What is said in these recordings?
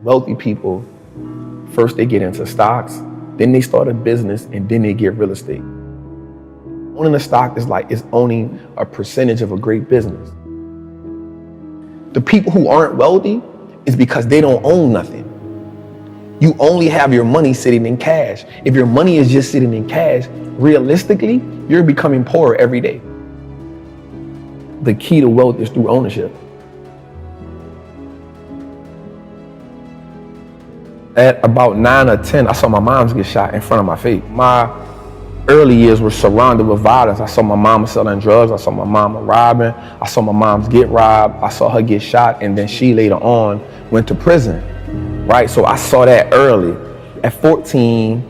Wealthy people, first they get into stocks, then they start a business, and then they get real estate. Owning a stock is owning a percentage of a great business. The people who aren't wealthy is because they don't own nothing. You only have your money sitting in cash. If your money is just sitting in cash, realistically, you're becoming poorer every day. The key to wealth is through ownership. At about 9 or 10, I saw my moms get shot in front of my face. My early years were surrounded with violence. I saw my mama selling drugs. I saw my mama robbing. I saw my moms get robbed. I saw her get shot, and then she later on went to prison, right? So I saw that early. At 14,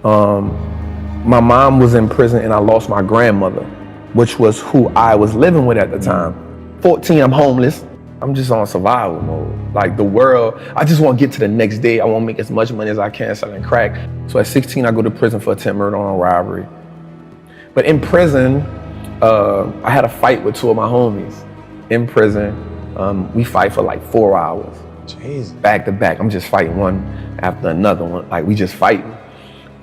my mom was in prison and I lost my grandmother, which was who I was living with at the time. 14, I'm homeless. I'm just on survival mode. Like the world, I just want to get to the next day. I want to make as much money as I can selling crack. So at 16, I go to prison for attempted murder on robbery. But in prison, I had a fight with two of my homies. In prison, we fight for like 4 hours. Jeez. Back to back. I'm just fighting one after another one. Like we just fighting.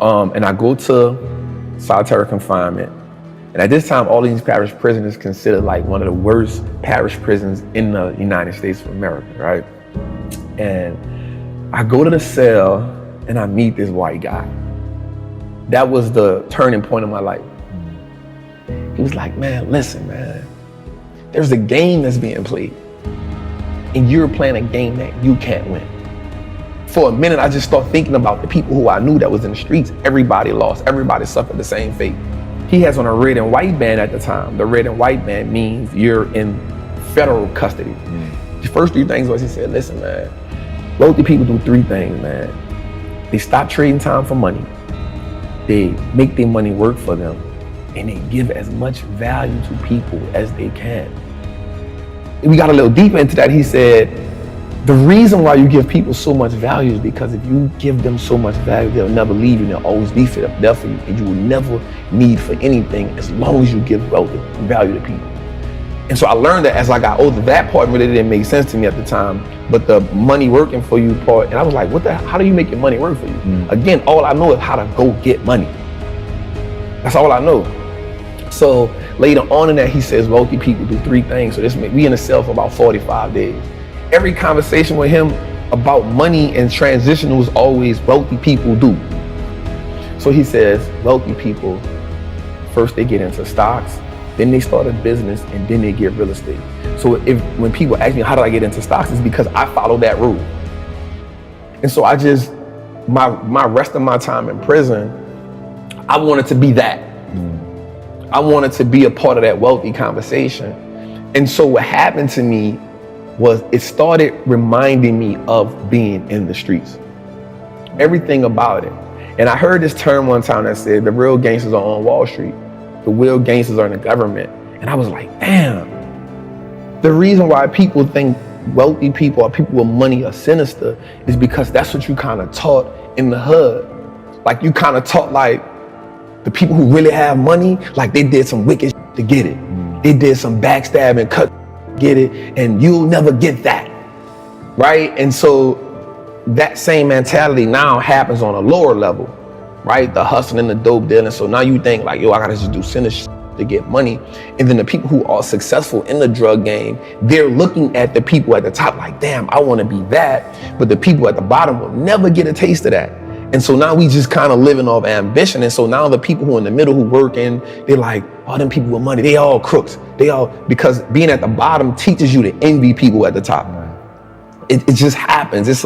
And I go to solitary confinement. And at this time, all these parish prisons is considered like one of the worst parish prisons in the United States of America, right? And I go to the cell and I meet this white guy. That was the turning point of my life. He was like, man, listen, man, there's a game that's being played and you're playing a game that you can't win. For a minute, I just started thinking about the people who I knew that was in the streets. Everybody lost, everybody suffered the same fate. He has on a red and white band at the time. The red and white band means you're in federal custody. The first 3 things was he said, listen, man, wealthy people do 3 things, man. They stop trading time for money. They make their money work for them. And they give as much value to people as they can. And we got a little deeper into that. He said, the reason why you give people so much value is because if you give them so much value, they'll never leave you and they'll always be there for you. And you will never need for anything as long as you give value to people. And so I learned that as I got older. That part really didn't make sense to me at the time, but the money working for you part, and I was like, how do you make your money work for you? Again, all I know is how to go get money. That's all I know. So later on in that, he says, wealthy people do 3 things. So we in the cell for about 45 days. Every conversation with him about money and transition was always wealthy people do. So he says, wealthy people, first they get into stocks, then they start a business, and then they get real estate. So when people ask me, how did I get into stocks? It's because I follow that rule. And so my rest of my time in prison, I wanted to be that. I wanted to be a part of that wealthy conversation. And so what happened to me was it started reminding me of being in the streets. Everything about it. And I heard this term one time that said, the real gangsters are on Wall Street. The real gangsters are in the government. And I was like, damn. The reason why people think wealthy people or people with money are sinister is because that's what you kind of taught in the hood. Like you kind of taught like the people who really have money, like they did some wicked shit to get it. They did some backstabbing, cut, get it, and you'll never get that, right? And so that same mentality now happens on a lower level, right? The hustling, the dope dealing. So now you think like, yo, I gotta just do sinister shit to get money. And then the people who are successful in the drug game, they're looking at the people at the top like, damn, I wanna be that. But the people at the bottom will never get a taste of that. And so now we just kind of living off ambition. And so now the people who are in the middle who working, they're like, oh, them people with money, they all crooks. Because being at the bottom teaches you to envy people at the top. It just happens. It's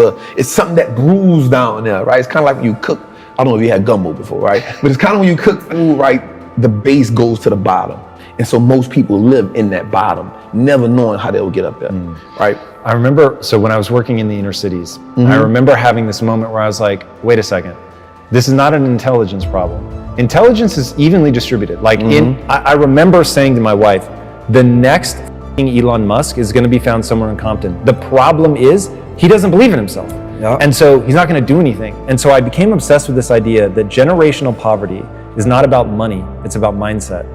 something that brews down there, right? It's kind of like when you cook. I don't know if you had gumbo before, right? But it's kind of when you cook food, right? The base goes to the bottom. And so most people live in that bottom, never knowing how they'll get up there, right? I remember, so when I was working in the inner cities, I remember having this moment where I was like, wait a second, this is not an intelligence problem. Intelligence is evenly distributed. Like I remember saying to my wife, the next Elon Musk is gonna be found somewhere in Compton. The problem is, he doesn't believe in himself. And so he's not gonna do anything. And so I became obsessed with this idea that generational poverty is not about money, it's about mindset.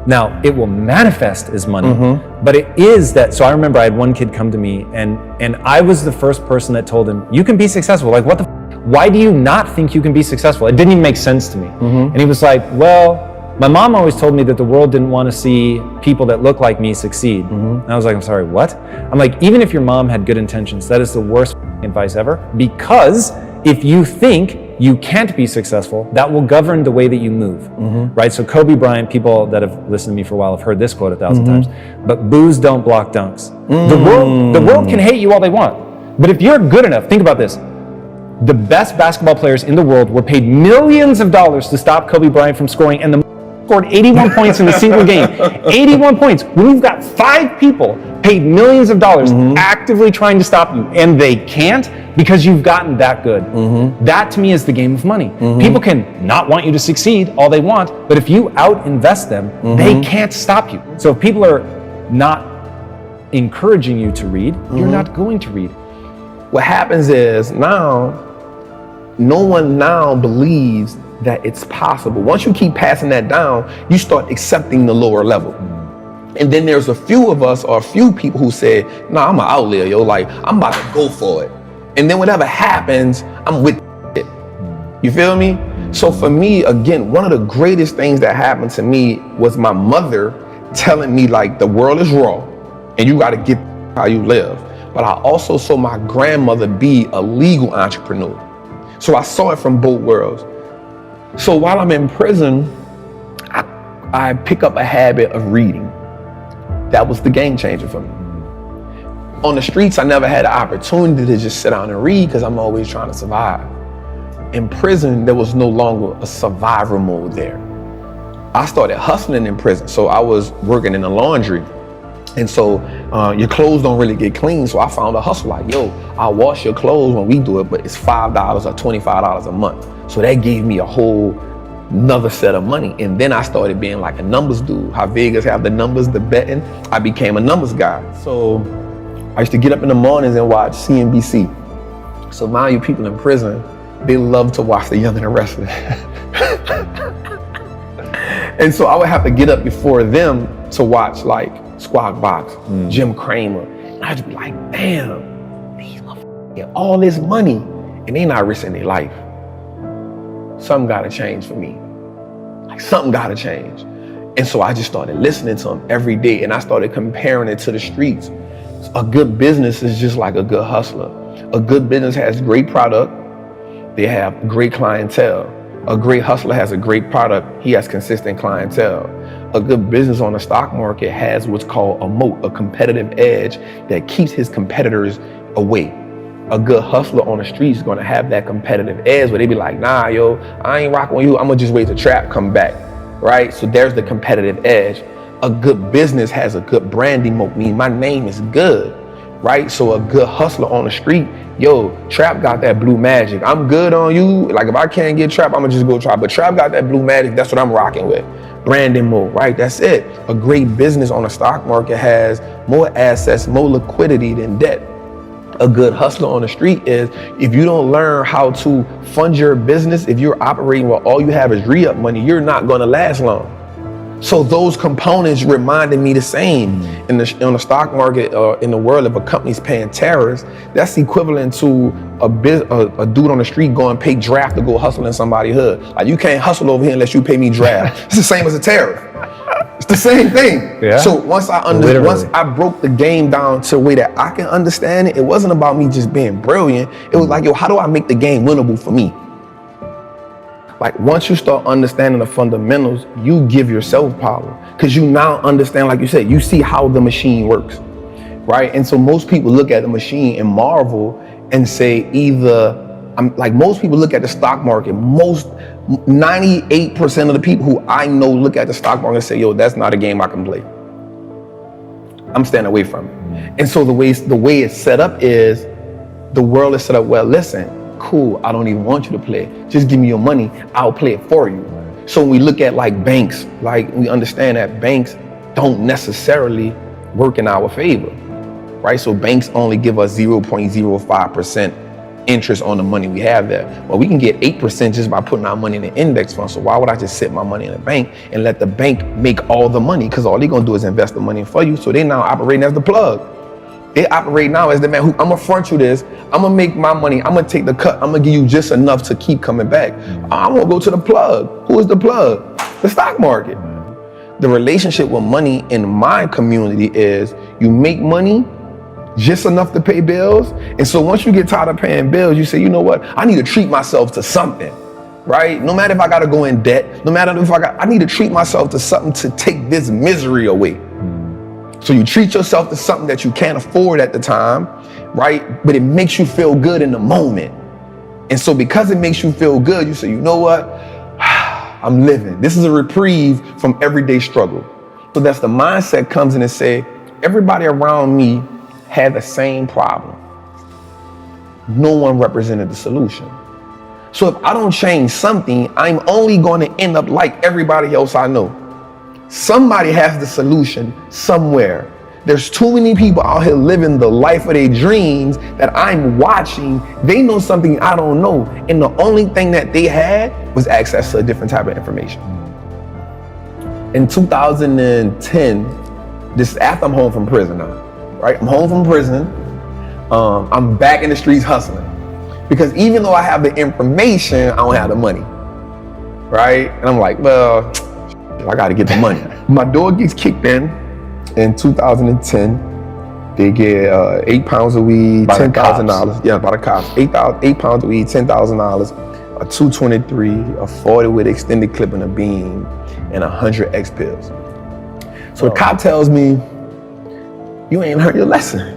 Now, it will manifest as money, but it is that. So I remember I had one kid come to me, and I was the first person that told him, you can be successful. Like, what the why do you not think you can be successful? It didn't even make sense to me. And he was like, well, my mom always told me that the world didn't want to see people that look like me succeed. And I was like, I'm sorry, what? I'm like, even if your mom had good intentions, that is the worst advice ever, because if you think you can't be successful, that will govern the way that you move, right? So Kobe Bryant, people that have listened to me for a while have heard this quote 1,000 times, but boos don't block dunks. The world can hate you all they want, but if you're good enough, think about this. The best basketball players in the world were paid millions of dollars to stop Kobe Bryant from scoring, and the scored 81 points in a single game. 81 points. When you've got 5 people paid millions of dollars actively trying to stop you, and they can't because you've gotten that good. That to me is the game of money. People can not want you to succeed all they want, but if you out-invest them, they can't stop you. So if people are not encouraging you to read, you're not going to read. What happens is now, no one now believes that it's possible. Once you keep passing that down, you start accepting the lower level. And then there's a few of us or a few people who say, nah, I'm an outlier, yo, like I'm about to go for it. And then whatever happens, I'm with it. You feel me? So for me, again, one of the greatest things that happened to me was my mother telling me like the world is raw and you got to get how you live. But I also saw my grandmother be a legal entrepreneur. So I saw it from both worlds. So while I'm in prison, I pick up a habit of reading. That was the game changer for me. On the streets, I never had the opportunity to just sit down and read because I'm always trying to survive. In prison, there was no longer a survivor mode there. I started hustling in prison. So I was working in the laundry. And so your clothes don't really get clean. So I found a hustle like, yo, I'll wash your clothes when we do it, but it's $5 or $25 a month. So that gave me a whole another set of money. And then I started being like a numbers dude. How Vegas have the numbers, the betting. I became a numbers guy. So I used to get up in the mornings and watch CNBC. So mind you, people in prison, they love to watch The Young and the Restless. And so I would have to get up before them to watch like Squawk Box, Jim Cramer. And I'd just be like, damn, these motherfuckers get all this money and they not risking their life. Something gotta change for me. Like something gotta change. And so I just started listening to them every day and I started comparing it to the streets. A good business is just like a good hustler. A good business has great product. They have great clientele. A great hustler has a great product. He has consistent clientele. A good business on the stock market has what's called a moat, a competitive edge that keeps his competitors away. A good hustler on the street is gonna have that competitive edge where they be like, nah, yo, I ain't rocking with you. I'm gonna just wait till trap come back, right? So there's the competitive edge. A good business has a good branding moat, meaning my name is good, right? So a good hustler on the street, yo, trap got that blue magic. I'm good on you. Like if I can't get trap, I'm gonna just go trap. But trap got that blue magic, that's what I'm rocking with. Branding mode, right? That's it. A great business on the stock market has more assets, more liquidity than debt. A good hustler on the street is if you don't learn how to fund your business, if you're operating where all you have is re-up money, you're not gonna last long. So those components reminded me the same. On the stock market, in the world, if a company's paying tariffs, that's equivalent to a dude on the street going pay draft to go hustle in somebody's hood. Like you can't hustle over here unless you pay me draft. It's the same as a tariff. It's the same thing. Yeah. So once I broke the game down to a way that I can understand it, it wasn't about me just being brilliant. It was like, yo, how do I make the game winnable for me? Like once you start understanding the fundamentals, you give yourself power because you now understand, like you said, you see how the machine works, right? And so most people look at the machine and marvel and say most people look at the stock market, 98% of the people who I know look at the stock market and say, yo, that's not a game I can play. I'm staying away from it. And so the way it's set up is, the world is set up, well, listen, cool, I don't even want you to play. Just give me your money, I'll play it for you. So when we look at like banks, like we understand that banks don't necessarily work in our favor, right? So banks only give us 0.05% interest on the money we have there. Well, we can get 8% just by putting our money in an index fund. So why would I just sit my money in a bank and let the bank make all the money? Because all they're gonna do is invest the money for you. So they now operating as the plug. They operate now as the man who, I'm gonna front you this, I'm gonna make my money, I'm gonna take the cut, I'm gonna give you just enough to keep coming back. I'm gonna go to the plug. Who is the plug? The stock market. The relationship with money in my community is you make money just enough to pay bills. And so once you get tired of paying bills, you say, you know what? I need to treat myself to something, right? No matter if I gotta go in debt, no matter if I need to treat myself to something to take this misery away. So you treat yourself to something that you can't afford at the time, right? But it makes you feel good in the moment. And so because it makes you feel good, you say, you know what? I'm living. This is a reprieve from everyday struggle. So that's the mindset comes in and say, everybody around me had the same problem. No one represented the solution. So if I don't change something, I'm only going to end up like everybody else I know. Somebody has the solution somewhere. There's too many people out here living the life of their dreams that I'm watching. They know something I don't know. And the only thing that they had was access to a different type of information. In 2010, this is after I'm home from prison now, right? I'm home from prison. I'm back in the streets hustling. Because even though I have the information, I don't have the money, right? And I'm like, well, I gotta get the money. My door gets kicked in 2010. They get 8 pounds of weed, $10,000. Yeah, by the cops. 8 pounds of weed, $10,000, a 223, a 40 with extended clip and a beam, and 100 X pills. So the cop tells me, you ain't learned your lesson.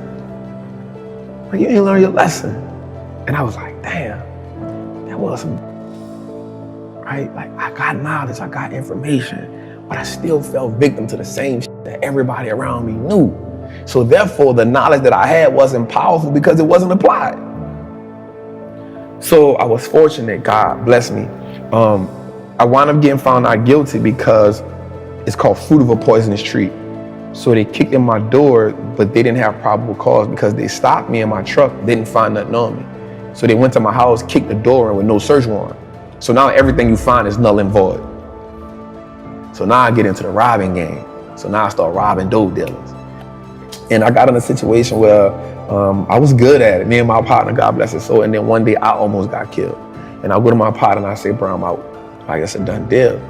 Like, you ain't learned your lesson. And I was like, damn, that was some, right? Like, I got knowledge, I got information, but I still fell victim to the same shit that everybody around me knew. So therefore, the knowledge that I had wasn't powerful because it wasn't applied. So I was fortunate, God bless me. I wound up getting found not guilty because it's called fruit of a poisonous tree. So they kicked in my door, but they didn't have probable cause because they stopped me in my truck, didn't find nothing on me. So they went to my house, kicked the door in with no search warrant. So now everything you find is null and void. So now I get into the robbing game. So now I start robbing dope dealers. And I got in a situation where I was good at it. Me and my partner, God bless his soul. And then one day I almost got killed. And I go to my partner and I say, bro, I'm out. Like, it's a done deal.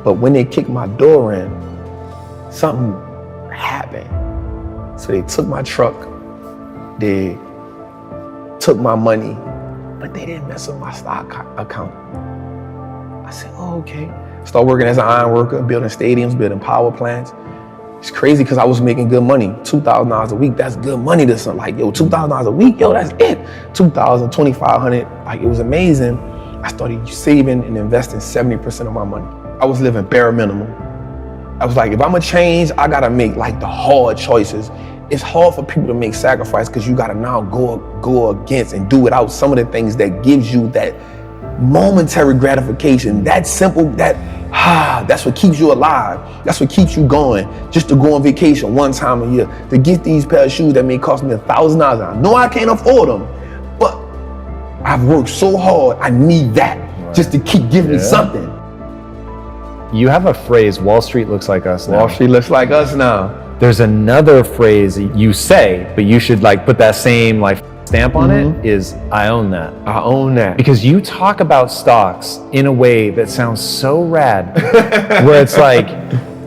But when they kicked my door in, something happened. So they took my truck, they took my money, but they didn't mess with my stock account. I said, oh, okay. Start working as an iron worker, building stadiums, building power plants. It's crazy because I was making good money, $2,000 a week. That's good money to some, like, yo, $2,000 a week, yo, that's it. $2,000, $2,500, like, it was amazing. I started saving and investing 70% of my money. I was living bare minimum. I was like, if I'm gonna change, I gotta make like the hard choices. It's hard for people to make sacrifice because you gotta now go against and do without some of the things that gives you that momentary gratification, that simple, that's what keeps you alive. That's what keeps you going. Just to go on vacation one time a year, to get these pair of shoes that may cost me $1,000. I know I can't afford them, but I've worked so hard, I need that just to keep giving me something. You have a phrase, Wall Street looks like us now. Wall Street looks like us now. There's another phrase you say, but you should like put that same like stamp on it, is I own that. I own that. Because you talk about stocks in a way that sounds so rad, where it's like,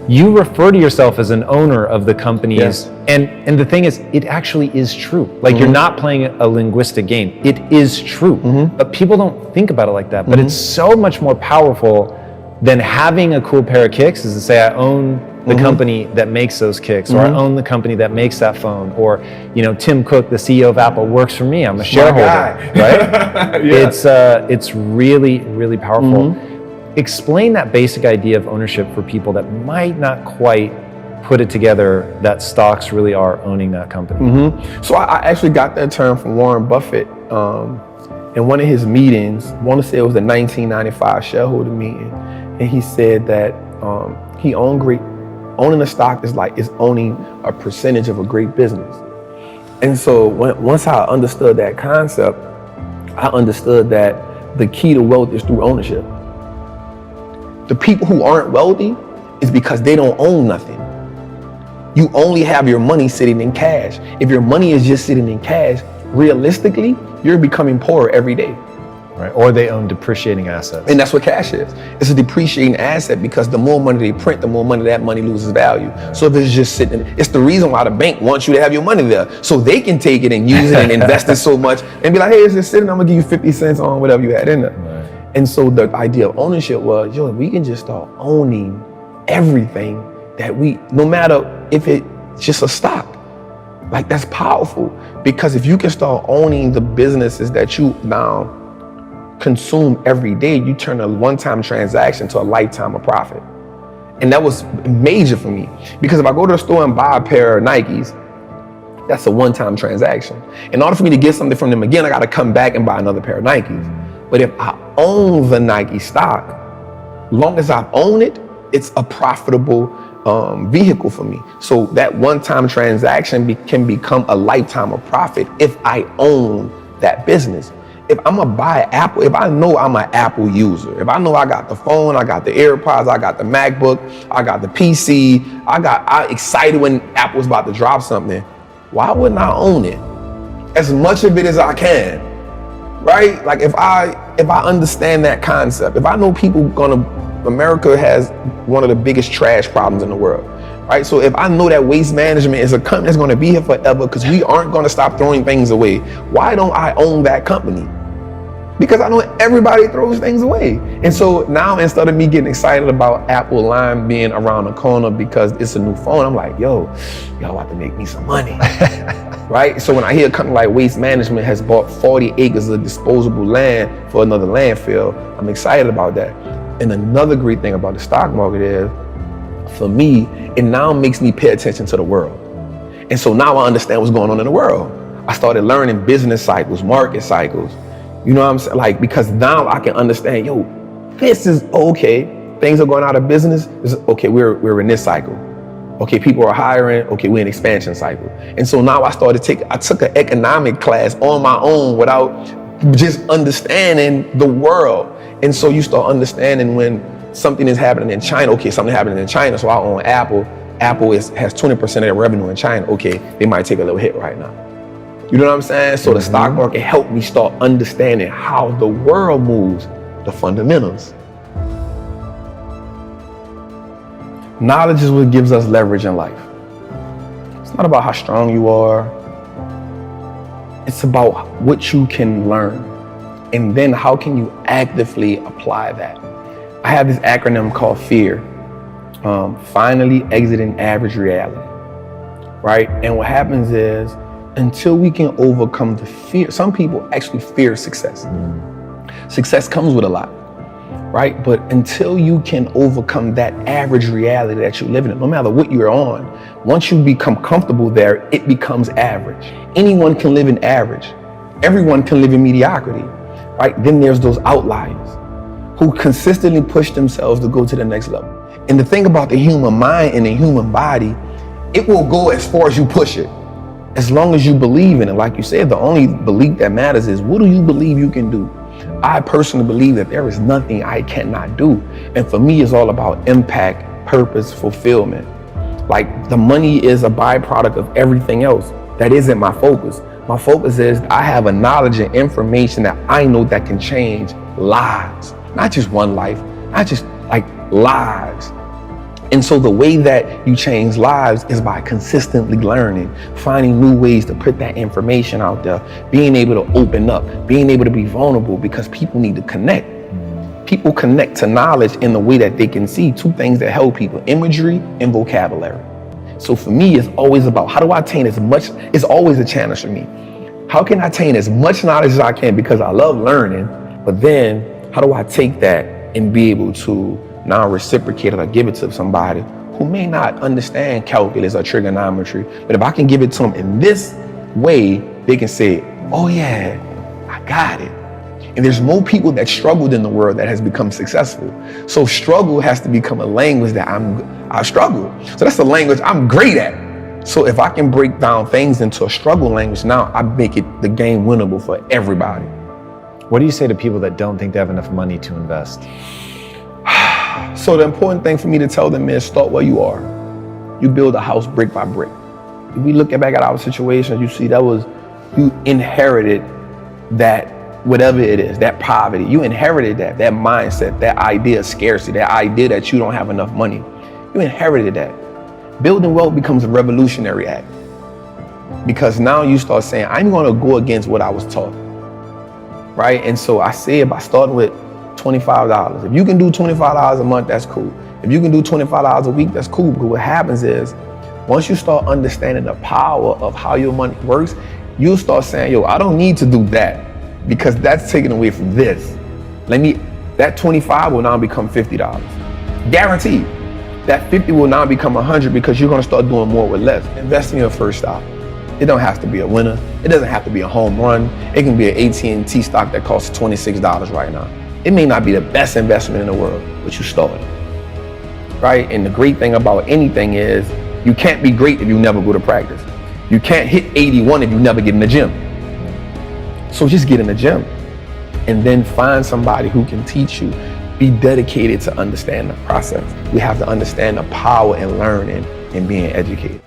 you refer to yourself as an owner of the companies. Yes. And the thing is, it actually is true. Like you're not playing a linguistic game. It is true, but people don't think about it like that. But it's so much more powerful than having a cool pair of kicks is to say, I own the company that makes those kicks, or I own the company that makes that phone, or, you know, Tim Cook, the CEO of Apple, works for me. I'm a shareholder, right? It's really, really powerful. Explain that basic idea of ownership for people that might not quite put it together that stocks really are owning that company. So I actually got that term from Warren Buffett in one of his meetings. I want to say it was the 1995 shareholder meeting. And he said that owning a stock is owning a percentage of a great business. And so once I understood that concept, I understood that the key to wealth is through ownership. The people who aren't wealthy is because they don't own nothing. You only have your money sitting in cash. If your money is just sitting in cash, realistically, you're becoming poorer every day. Right. Or they own depreciating assets. And that's what cash is. It's a depreciating asset because the more money they print, the more money that money loses value. So if it's just sitting, it's the reason why the bank wants you to have your money there. So they can take it and use it and invest it so much and be like, hey, it's just sitting, I'm gonna give you 50 cents on whatever you had in there. Right. And so the idea of ownership was, we can just start owning everything that no matter if it's just a stock. Like, that's powerful, because if you can start owning the businesses that you now consume every day, you turn a one-time transaction to a lifetime of profit. And that was major for me, because if I go to the store and buy a pair of Nikes, that's a one-time transaction. In order for me to get something from them again, I got to come back and buy another pair of Nikes. But if I own the Nike stock, long as I own it, it's a profitable vehicle for me. So that one-time transaction can become a lifetime of profit if I own that business. If I'm gonna buy Apple, if I know I'm an Apple user, if I know I got the phone, I got the AirPods, I got the MacBook, I got the PC, I'm excited when Apple's about to drop something, why wouldn't I own it? As much of it as I can, right? Like, if I understand that concept, if I know America has one of the biggest trash problems in the world, right? So if I know that waste management is a company that's gonna be here forever because we aren't gonna stop throwing things away, why don't I own that company? Because I know everybody throws things away. And so now, instead of me getting excited about Apple Lime being around the corner because it's a new phone, I'm like, y'all about to make me some money, right? So when I hear a company like Waste Management has bought 40 acres of disposable land for another landfill, I'm excited about that. And another great thing about the stock market is, for me, it now makes me pay attention to the world. And so now I understand what's going on in the world. I started learning business cycles, market cycles. You know what I'm saying? Like, because now I can understand, this is okay. Things are going out of business. Okay, we're in this cycle. Okay, people are hiring. Okay, we're in expansion cycle. And so now I took an economic class on my own without just understanding the world. And so you start understanding when something is happening in China. Okay, something happening in China, so I own Apple. Apple has 20% of their revenue in China. Okay, they might take a little hit right now. You know what I'm saying? So the stock market helped me start understanding how the world moves, the fundamentals. Knowledge is what gives us leverage in life. It's not about how strong you are. It's about what you can learn. And then how can you actively apply that? I have this acronym called FEAR. Finally exiting average reality, right? And what happens is, until we can overcome the fear, some people actually fear success. Success comes with a lot, right? But until you can overcome that average reality that you're living in, no matter what you're on, once you become comfortable there, it becomes average. Anyone can live in average. Everyone can live in mediocrity, right? Then there's those outliers who consistently push themselves to go to the next level. And the thing about the human mind and the human body, it will go as far as you push it, as long as you believe in it. Like you said, the only belief that matters is, what do you believe you can do? I personally believe that there is nothing I cannot do. And for me, it's all about impact, purpose, fulfillment. Like, the money is a byproduct of everything else. That isn't my focus. My focus is, I have a knowledge and information that I know that can change lives. Not just one life, not just like lives. And so the way that you change lives is by consistently learning, finding new ways to put that information out there, being able to open up, being able to be vulnerable, because people need to connect. People connect to knowledge in the way that they can see two things that help people: imagery and vocabulary. So for me, it's always about, how do I attain as much? It's always a challenge for me. How can I attain as much knowledge as I can, because I love learning, but then how do I take that and be able to now reciprocate it or give it to somebody who may not understand calculus or trigonometry, but if I can give it to them in this way, they can say, oh yeah, I got it. And there's more people that struggled in the world that has become successful. So struggle has to become a language that I struggle. So that's the language I'm great at. So if I can break down things into a struggle language, now I make it the game winnable for everybody. What do you say to people that don't think they have enough money to invest? So the important thing for me to tell them is start where you are. You build a house brick by brick. If we look back at our situations, you see you inherited that, whatever it is, that poverty. You inherited that mindset, that idea of scarcity, that idea that you don't have enough money. You inherited that. Building wealth becomes a revolutionary act. Because now you start saying, I'm gonna go against what I was taught, right? And so I say by starting with $25. If you can do $25 a month, that's cool. If you can do $25 a week, that's cool. Because what happens is, once you start understanding the power of how your money works, you'll start saying, yo, I don't need to do that because that's taken away from this. That 25 will now become $50. Guaranteed. That 50 will now become 100 because you're gonna start doing more with less. Invest in your first stock. It don't have to be a winner. It doesn't have to be a home run. It can be an AT&T stock that costs $26 right now. It may not be the best investment in the world, but you started, right? And the great thing about anything is you can't be great if you never go to practice. You can't hit 81 if you never get in the gym. So just get in the gym and then find somebody who can teach you. Be dedicated to understand the process. We have to understand the power in learning and being educated.